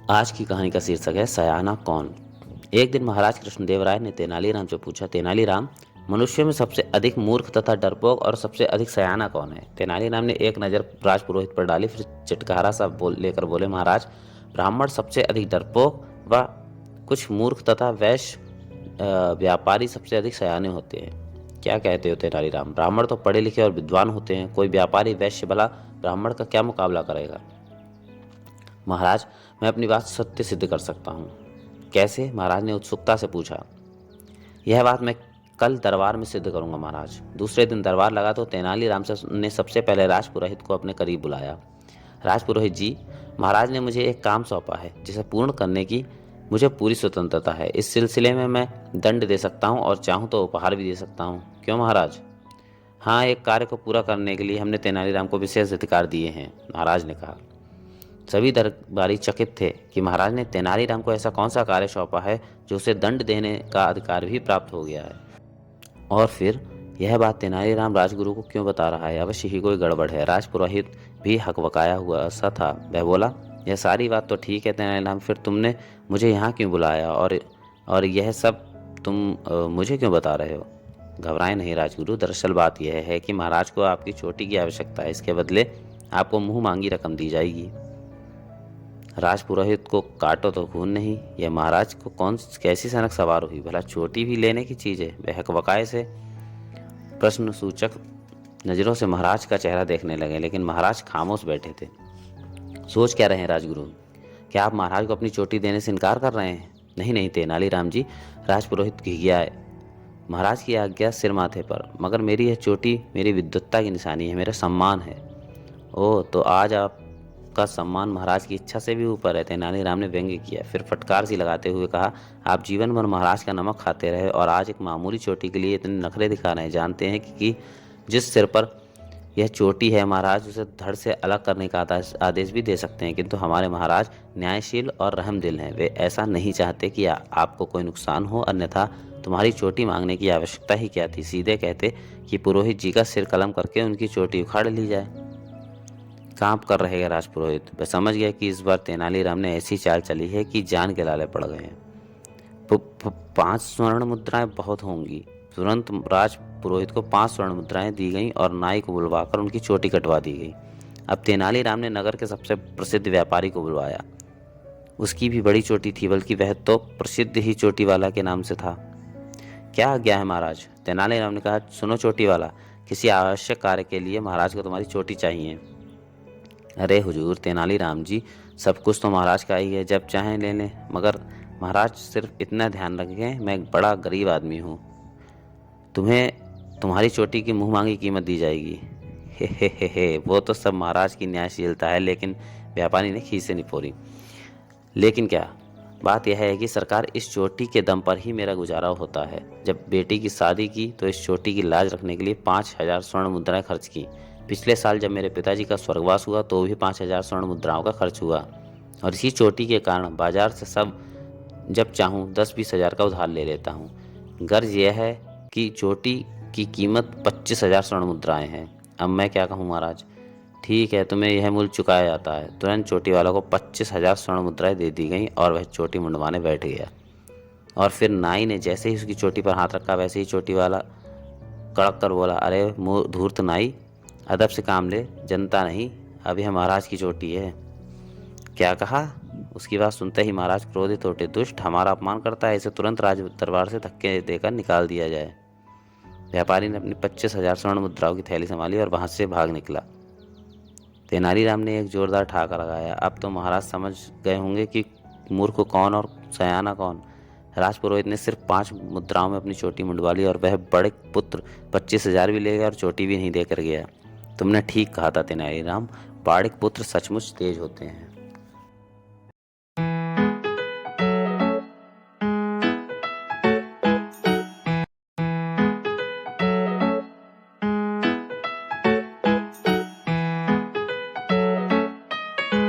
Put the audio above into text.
आज की कहानी का शीर्षक है सयाना कौन। एक दिन महाराज कृष्णदेव राय ने तेनालीराम से पूछा, तेनालीराम, मनुष्य में सबसे अधिक मूर्ख तथा डरपोक और सबसे अधिक सयाना कौन है। तेनालीराम ने एक नज़र राजपुरोहित पर डाली, फिर चिटकारा सा लेकर बोले, महाराज, ब्राह्मण सबसे अधिक डरपोक व कुछ मूर्ख तथा वैश्य व्यापारी सबसे अधिक सयाने होते हैं। क्या कहते हो तेनालीराम? ब्राह्मण तो पढ़े लिखे और विद्वान होते हैं, कोई व्यापारी वैश्य भला ब्राह्मण का क्या मुकाबला करेगा? महाराज, मैं अपनी बात सत्य सिद्ध कर सकता हूँ। कैसे? महाराज ने उत्सुकता से पूछा। यह बात मैं कल दरबार में सिद्ध करूंगा महाराज। दूसरे दिन दरबार लगा तो तेनालीराम ने सबसे पहले राजपुरोहित को अपने करीब बुलाया। राजपुरोहित जी, महाराज ने मुझे एक काम सौंपा है जिसे पूर्ण करने की मुझे पूरी स्वतंत्रता है। इस सिलसिले में मैं दंड दे सकता हूँ और चाहूँ तो उपहार भी दे सकता हूँ। क्यों महाराज? हाँ, एक कार्य को पूरा करने के लिए हमने तेनालीराम को विशेष अधिकार दिए हैं, महाराज ने कहा। सभी दरबारी चकित थे कि महाराज ने तेनालीराम को ऐसा कौन सा कार्य सौंपा है जो उसे दंड देने का अधिकार भी प्राप्त हो गया है। और फिर यह बात तेनालीराम राजगुरु को क्यों बता रहा है? अवश्य ही कोई गड़बड़ है। राजपुरोहित भी हकबकाया हुआ सा था। वह बोला, यह सारी बात तो ठीक है तेनालीराम, फिर तुमने मुझे यहाँ क्यों बुलाया और यह सब तुम मुझे क्यों बता रहे हो? घबराएं नहीं राजगुरु, दरअसल बात यह है कि महाराज को आपकी चोटी की आवश्यकता है। इसके बदले आपको मुंह मांगी रकम दी जाएगी। राजपुरोहित को काटो तो खून नहीं। यह महाराज को कैसी सनक सवार हुई? भला चोटी भी लेने की चीज है? वह हकबकाए से प्रश्न सूचक नजरों से महाराज का चेहरा देखने लगे, लेकिन महाराज खामोश बैठे थे। सोच क्या रहे हैं राजगुरु? क्या आप महाराज को अपनी चोटी देने से इनकार कर रहे हैं? नहीं नहीं तेनालीराम जी, राजपुरोहित घिघियाए। महाराज की आज्ञा सिर माथे पर, मगर मेरी यह चोटी मेरी विद्वत्ता की निशानी है, मेरा सम्मान है। ओह, तो आज आपका सम्मान महाराज की इच्छा से भी ऊपर है, तेनालीराम ने व्यंग्य किया। फिर फटकार सी लगाते हुए कहा, आप जीवन भर महाराज का नमक खाते रहे और आज एक मामूली चोटी के लिए इतने नखरे दिखा रहे हैं। जानते हैं कि जिस सिर पर यह चोटी है महाराज उसे धड़ से अलग करने का आदेश भी दे सकते हैं, किंतु हमारे महाराज न्यायशील और रहम दिल हैं। वे ऐसा नहीं चाहते कि आपको कोई नुकसान हो, अन्यथा तुम्हारी चोटी मांगने की आवश्यकता ही क्या थी? सीधे कहते कि पुरोहित जी का सिर कलम करके उनकी चोटी उखाड़ ली जाए। कांप कर रहेगा राजपुरोहित। वह समझ गया कि इस बार तेनालीराम ने ऐसी चाल चली है कि जान के लाले पड़ गए हैं। 5 स्वर्ण मुद्राएं बहुत होंगी। तुरंत राजपुरोहित को 5 स्वर्ण मुद्राएं दी गईं और नाई को बुलवाकर उनकी चोटी कटवा दी गई। अब तेनालीराम ने नगर के सबसे प्रसिद्ध व्यापारी को बुलवाया। उसकी भी बड़ी चोटी थी, बल्कि वह तो प्रसिद्ध ही चोटी वाला के नाम से था। क्या आज्ञा है महाराज? तेनालीराम ने कहा, सुनो चोटी वाला, किसी आवश्यक कार्य के लिए महाराज को तुम्हारी चोटी चाहिए। अरे हुजूर तेनालीराम जी, सब कुछ तो महाराज का ही है, जब चाहें ले लें, मगर महाराज सिर्फ इतना ध्यान रखें, मैं एक बड़ा गरीब आदमी हूँ। तुम्हें तुम्हारी चोटी की मुंह मांगी कीमत दी जाएगी। हे, वो तो सब महाराज की न्यायशीलता है, लेकिन व्यापारी ने खीसें निपोरी। लेकिन क्या? बात यह है कि सरकार, इस चोटी के दम पर ही मेरा गुजारा होता है। जब बेटी की शादी की तो इस चोटी की लाज रखने के लिए 5,000 स्वर्ण मुद्राएं खर्च की। पिछले साल जब मेरे पिताजी का स्वर्गवास हुआ तो भी 5,000 स्वर्ण मुद्राओं का खर्च हुआ। और इसी चोटी के कारण बाजार से सब जब चाहूँ 10-20 हज़ार का उधार ले लेता हूँ। गर्ज यह है कि चोटी की कीमत 25,000 स्वर्ण मुद्राएं हैं। अब मैं क्या कहूँ महाराज? ठीक है, तुम्हें यह मूल्य चुकाया जाता है। तुरंत चोटी वाला को 25,000 स्वर्ण मुद्राएं दे दी गई और वह चोटी मुंडवाने बैठ गया। और फिर नाई ने जैसे ही उसकी चोटी पर हाथ रखा, वैसे ही चोटी वाला कड़क कर बोला, अरे धूर्त नाई, अदब से काम ले, जनता नहीं, अब यह महाराज की चोटी है। क्या कहा? उसकी बात सुनते ही महाराज क्रोधित होते, दुष्ट, हमारा अपमान करता है, इसे तुरंत राज दरबार से धक्के देकर निकाल दिया जाए। व्यापारी ने अपनी 25,000 स्वर्ण मुद्राओं की थैली संभाली और वहां से भाग निकला। तेनालीराम ने एक जोरदार ठहाका लगाया। अब तो महाराज समझ गए होंगे कि मूर्ख कौन और सयाना कौन। राजपुरोहित ने सिर्फ 5 मुद्राओं में अपनी चोटी मुंडवा ली और वह बड़े पुत्र 25,000 भी ले गया और चोटी भी नहीं देकर गया। तुमने ठीक कहा था तेनालीराम, बाड़िक पुत्र सचमुच तेज होते हैं।